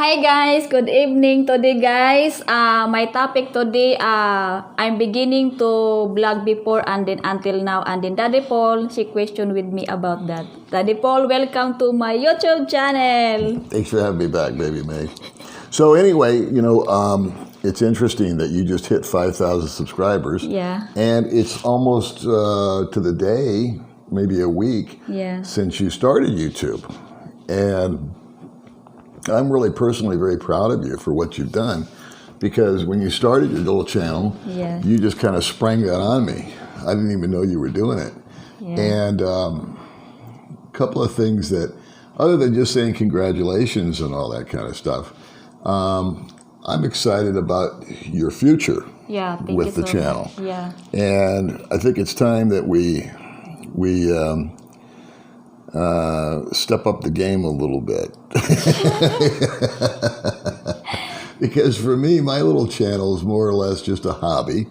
Hi guys, good evening today guys. My topic today, I'm beginning to blog before and then until now, and then Daddy Paul, she questioned with me about that. Daddy Paul, welcome to my YouTube channel. Thanks for having me back, Baby Mae. So anyway, it's interesting that you just hit 5,000 subscribers. Yeah. And it's almost to the day, maybe a week, since you started YouTube. And I'm really personally very proud of you for what you've done, because when you started your little channel, you just kind of sprang that on me. I didn't even know you were doing it. And a couple of things that, other than just saying congratulations and all that kind of stuff, I'm excited about your future with the channel. And I think it's time that we step up the game a little bit. Because for me, my little channel is more or less just a hobby.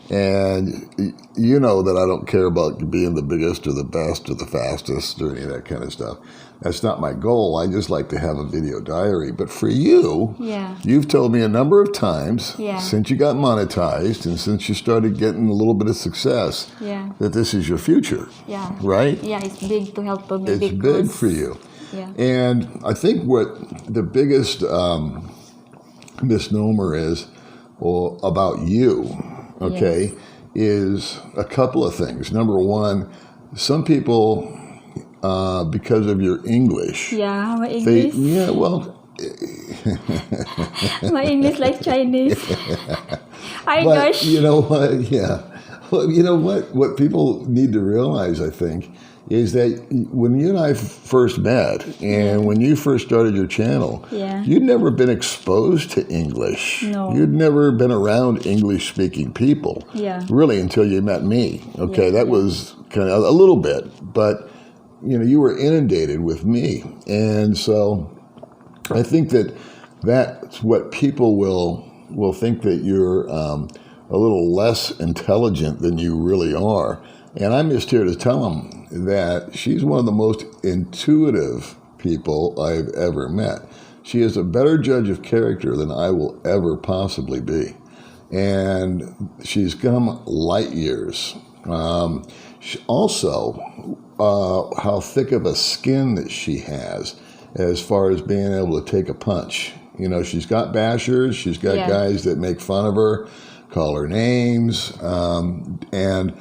And you know that I don't care about being the biggest or the best or the fastest or any of that kind of stuff. That's not my goal. I just like to have a video diary. But for you, you've told me a number of times since you got monetized and since you started getting a little bit of success that this is your future. Right? Yeah, it's big to help me. It's big for you. And I think what the biggest misnomer is about you, is a couple of things. Number one, some people, because of your English. My English. My English like Chinese. But you know what? Well, you know what people need to realize, I think, is that when you and I first met and when you first started your channel, you'd never been exposed to English. No. You'd never been around English-speaking people, really, until you met me. That was kind of a little bit, but you were inundated with me. And so I think that that's what people will think, that you're a little less intelligent than you really are. And I'm just here to tell them that she's one of the most intuitive people I've ever met. She is a better judge of character than I will ever possibly be. And she's come light years. Also, how thick of a skin that she has as far as being able to take a punch. She's got bashers. She's got guys that make fun of her, call her names, and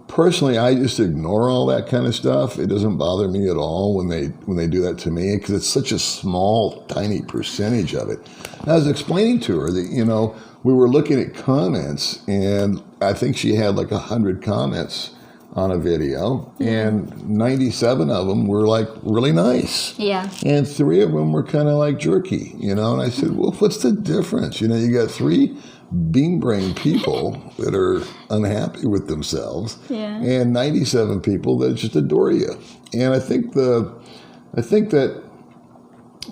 personally, I just ignore all that kind of stuff. It doesn't bother me at all when they do that to me, because it's such a small, tiny percentage of it. And I was explaining to her that, we were looking at comments, and I think she had like 100 comments on a video, and 97 of them were like really nice. And 3 of them were kind of like jerky, and I said, well, what's the difference? You got 3 bean-brain people that are unhappy with themselves, and 97 people that just adore you. And I think that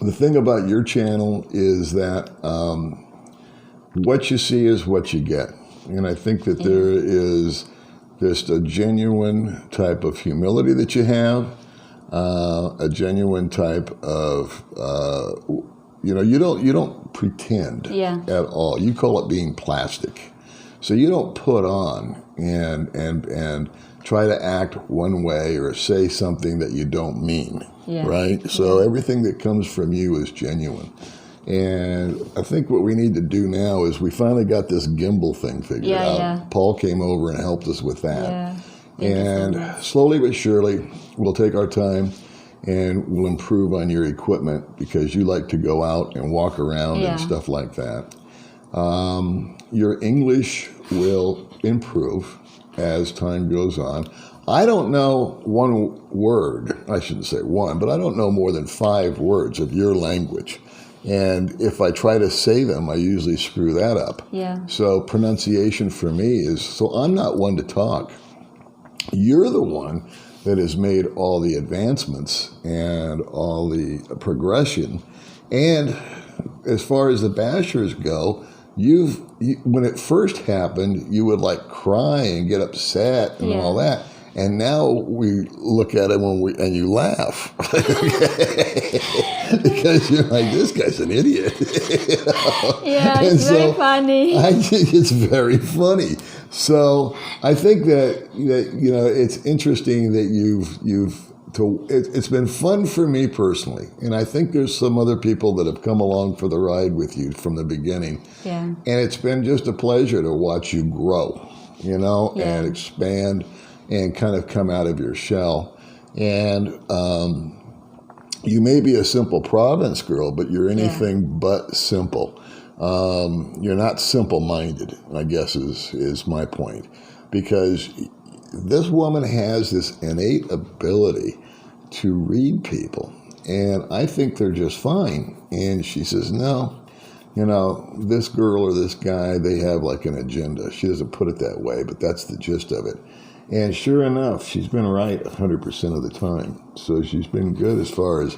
the thing about your channel is that what you see is what you get. And I think that there is just a genuine type of humility that you have, a genuine type of you don't pretend at all. You call it being plastic. So you don't put on and try to act one way or say something that you don't mean, right? So everything that comes from you is genuine. And I think what we need to do now is we finally got this gimbal thing figured out. Paul came over and helped us with that. And slowly but surely, we'll take our time and we'll improve on your equipment, because you like to go out and walk around and stuff like that. Your English will improve as time goes on. I don't know one word, I shouldn't say one, but I don't know more than 5 words of your language. And if I try to say them, I usually screw that up. So pronunciation for me so I'm not one to talk. You're the one that has made all the advancements and all the progression. And as far as the bashers go, when it first happened, you would like cry and get upset and all that. And now we look at it and you laugh. because you're like, this guy's an idiot. Yeah, And it's very so funny. I think it's very funny. So I think that it's interesting that it's been fun for me personally, and I think there's some other people that have come along for the ride with you from the beginning. Yeah. And it's been just a pleasure to watch you grow, and expand and kind of come out of your shell. And you may be a simple province girl, but you're anything but simple. You're not simple-minded, I guess is my point, because this woman has this innate ability to read people, and I think they're just fine. And she says, no, this girl or this guy, they have like an agenda. She doesn't put it that way, but that's the gist of it. And sure enough, she's been right 100% of the time. So she's been good as far as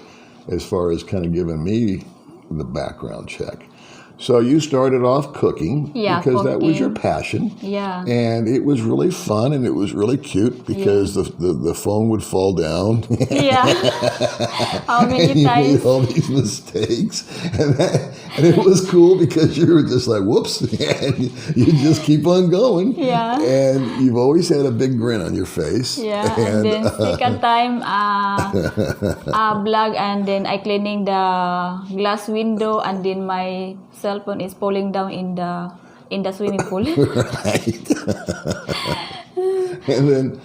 kind of giving me the background check. So you started off cooking because that was your passion. Yeah. And it was really fun and it was really cute because the phone would fall down. Yeah. How many and you times? made all these mistakes. And it was cool because you were just like, whoops. And you just keep on going. Yeah. And you've always had a big grin on your face. Yeah. And then second time, vlog, and then I cleaning the glass window, and then my cell phone is falling down in the swimming pool. Right. And then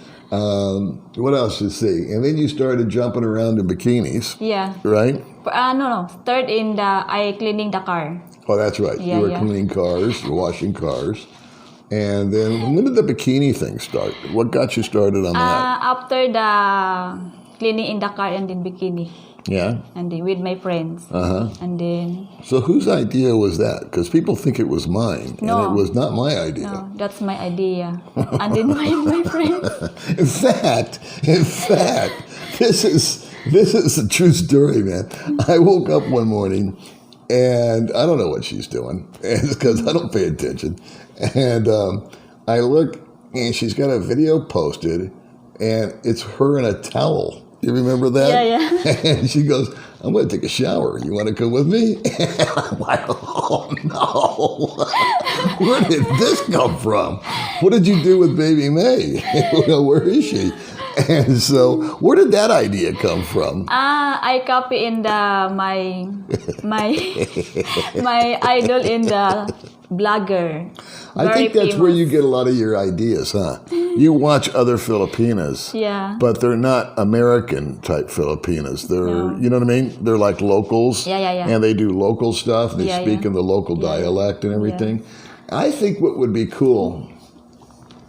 what else you see? And then you started jumping around in bikinis. Yeah. Right? No. Third I cleaning the car. Oh, that's right. Yeah, you were cleaning cars, washing cars. And then when did the bikini thing start? What got you started on that? After the cleaning in the car and then bikini. Yeah. And then with my friends. Uh-huh. And then... So whose idea was that? Because people think it was mine. No. And it was not my idea. No, that's my idea. And then my friends. In fact, this is a true story, man. I woke up one morning and I don't know what she's doing because I don't pay attention. And I look and she's got a video posted and it's her in a towel. You remember that? Yeah. And she goes, I'm going to take a shower. You want to come with me? And I'm like, oh, no. Where did this come from? What did you do with Baby Mae? Where is she? And so, where did that idea come from? I copy in my idol in the blogger. I think that's where you get a lot of your ideas, huh? You watch other Filipinas, but they're not American type Filipinas. They're, you know what I mean? They're like locals, and they do local stuff. They speak in the local dialect and everything. I think what would be cool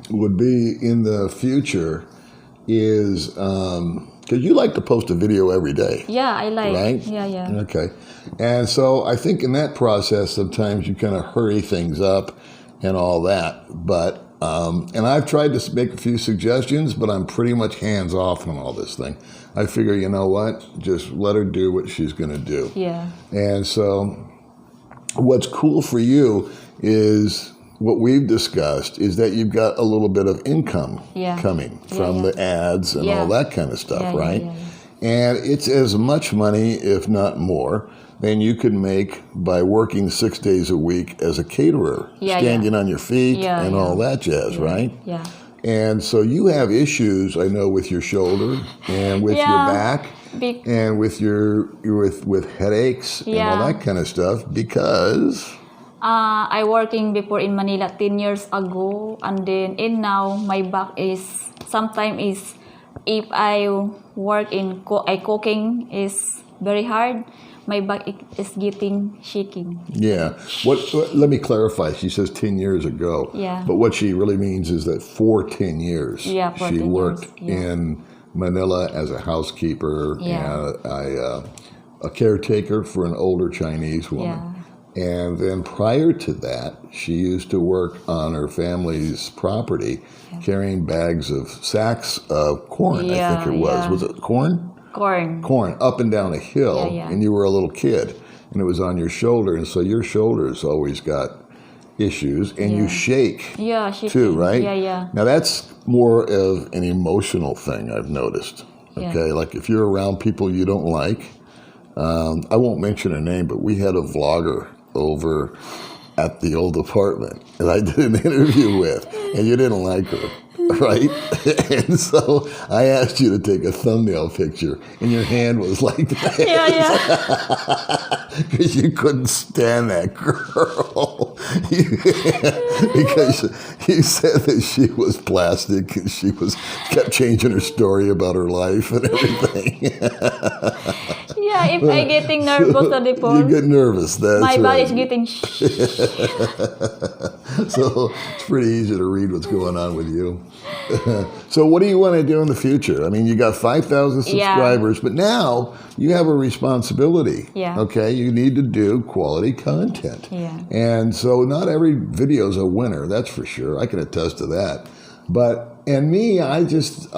would be in the future is because you like to post a video every day. Yeah, I like. Right? Yeah. Okay. And so I think in that process, sometimes you kind of hurry things up and all that. But, and I've tried to make a few suggestions, but I'm pretty much hands off on all this thing. I figure, you know what? Just let her do what she's going to do. Yeah. And so what's cool for you is what we've discussed is that you've got a little bit of income coming from the ads and all that kind of stuff, right? Yeah. And it's as much money, if not more, than you could make by working 6 days a week as a caterer, standing on your feet and all that jazz, right? Yeah. And so you have issues, I know, with your shoulder and with your back and with with headaches and all that kind of stuff because... I working before in Manila 10 years ago, and then now my back is sometimes is if I work in cooking is very hard. My back is getting shaking. Yeah. Let me clarify. She says 10 years ago. Yeah. But what she really means is that for 10 years, she worked in Manila as a housekeeper and a caretaker for an older Chinese woman. Yeah. And then prior to that, she used to work on her family's property, carrying sacks of corn, I think it was. Yeah. Was it corn? Corn, up and down a hill, and you were a little kid, and it was on your shoulder, and so your shoulder's always got issues, and you shake too, right? Yeah. Now that's more of an emotional thing I've noticed, okay? Like if you're around people you don't like, I won't mention her name, but we had a vlogger over at the old apartment that I did an interview with, and you didn't like her, right? And so I asked you to take a thumbnail picture, and your hand was like that. Yeah. Because you couldn't stand that girl. Because you said that she was plastic, and she kept changing her story about her life and everything. Yeah, if I getting nervous at the You phone, get nervous, that's my body is right. getting So it's pretty easy to read what's going on with you. So what do you want to do in the future? I mean, you got 5,000 subscribers, but now you have a responsibility. Yeah. Okay, you need to do quality content. Yeah. And so not every video is a winner, that's for sure. I can attest to that. And me, I just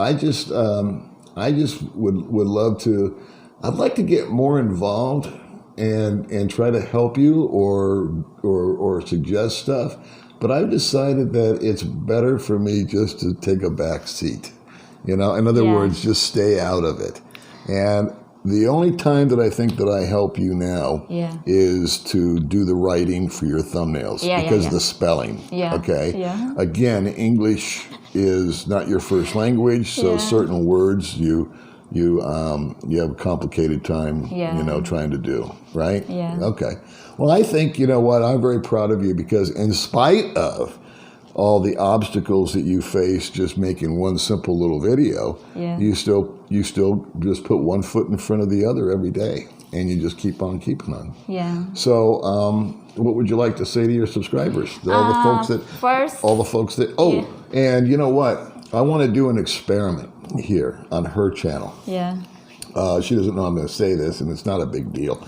would love to. I'd like to get more involved and try to help you or suggest stuff. But I've decided that it's better for me just to take a back seat. In other words, just stay out of it. And the only time that I think that I help you now is to do the writing for your thumbnails because of the spelling. Yeah. Okay. Yeah. Again, English is not your first language, so certain words you have a complicated time, trying to do, right? Yeah. Okay. Well, I think, you know what, I'm very proud of you because in spite of all the obstacles that you face just making one simple little video, you still just put one foot in front of the other every day, and you just keep on keeping on. Yeah. So, what would you like to say to your subscribers? All the folks that. And you know what? I want to do an experiment here on her channel. Yeah. She doesn't know I'm going to say this, and it's not a big deal.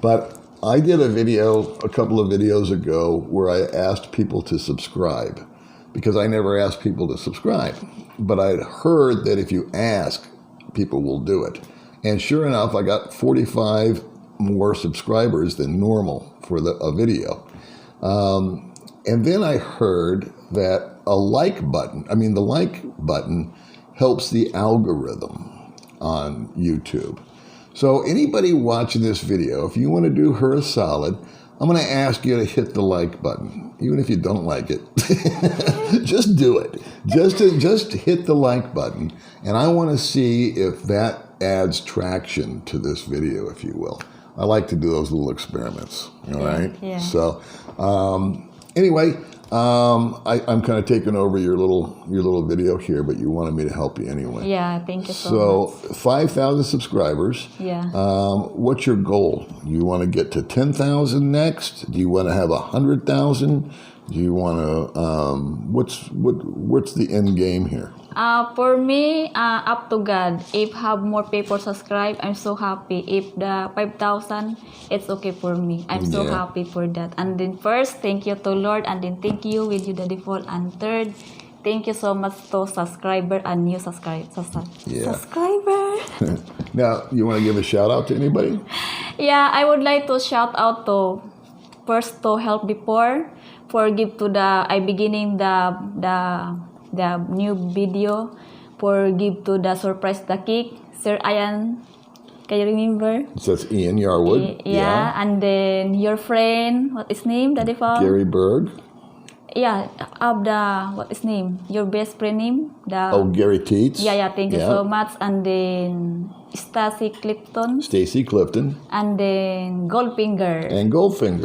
But I did a couple of videos ago, where I asked people to subscribe because I never asked people to subscribe. But I'd heard that if you ask, people will do it. And sure enough, I got 45 more subscribers than normal for a video. And then I heard that the like button helps the algorithm on YouTube. So anybody watching this video, if you want to do her a solid, I'm going to ask you to hit the like button, even if you don't like it. Just do it. Just hit the like button, and I want to see if that adds traction to this video, if you will. I like to do those little experiments. All right. Yeah. So anyway. I'm kind of taking over your little video here, but you wanted me to help you anyway. Yeah, thank you so much. 5,000 subscribers. Yeah. What's your goal? Do you want to get to 10,000 next? Do you want to have 100,000? Do you want to? What's the end game here? For me, up to God. If have more people subscribe, I'm so happy. If the 5,000, it's okay for me. I'm so happy for that. And then first, thank you to Lord, and then thank you with you the default. And third, thank you so much to subscriber and new subscriber. Now, you want to give a shout out to anybody? Yeah, I would like to shout out to first to help before, for give to the I beginning the new video, for give to the surprise the cake, Sir Ian. Can you remember? So that's Ian Yarwood. Yeah, and then your friend, what is name? The default? Gary Berg. Yeah, of the what is name? Your best friend name? Gary Teets. Yeah. Thank you so much. And then Stacy Clifton. Stacy Clifton. And then Goldfinger.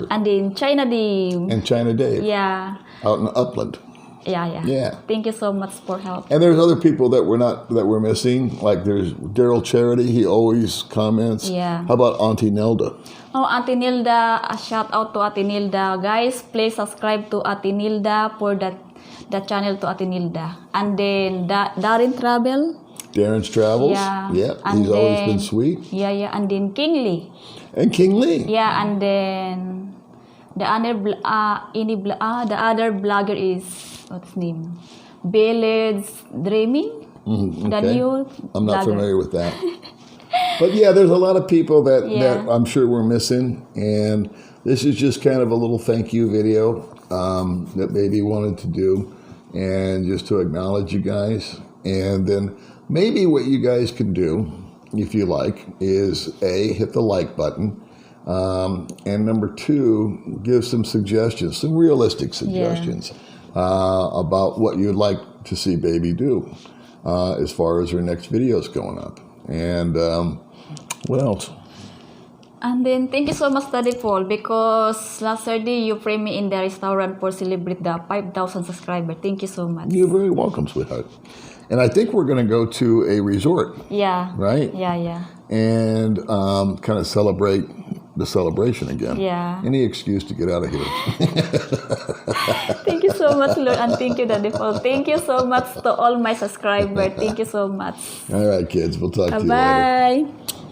And then China Dave. And China Dave. Yeah. Out in Upland. Yeah. Thank you so much for help. And there's other people that we're missing. Like there's Daryl Charity. He always comments. Yeah. How about Auntie Nelda? Oh, Auntie Nilda, a shout out to Auntie Nilda. Guys, please subscribe to Auntie Nilda for the channel to Auntie Nilda. And then Darren Travel. Darren's Travels. Yeah. He's always been sweet. Yeah. And then King Lee. And King Lee. Yeah, and then the other blogger is what's name? Billed's Dreaming. Okay. The new I'm not blogger. familiar with that. But yeah, there's a lot of people that I'm sure we're missing, and this is just kind of a little thank you video that Baby wanted to do, and just to acknowledge you guys. And then maybe what you guys can do if you like, is A, hit the like button. And number 2, give some suggestions, some realistic suggestions about what you'd like to see Baby do as far as her next videos going up. And what else? And then, thank you so much, Daddy Paul, because last Saturday you framed me in the restaurant for celebrate the 5,000 subscriber. Thank you so much. You're very welcome, sweetheart. And I think we're going to go to a resort. Yeah. Right? Yeah. And kind of celebrate the celebration again. Yeah. Any excuse to get out of here. Thank you so much, Lord, and thank you, Daddy Paul. Thank you so much to all my subscribers. Thank you so much. All right, kids. We'll talk to you later. Bye.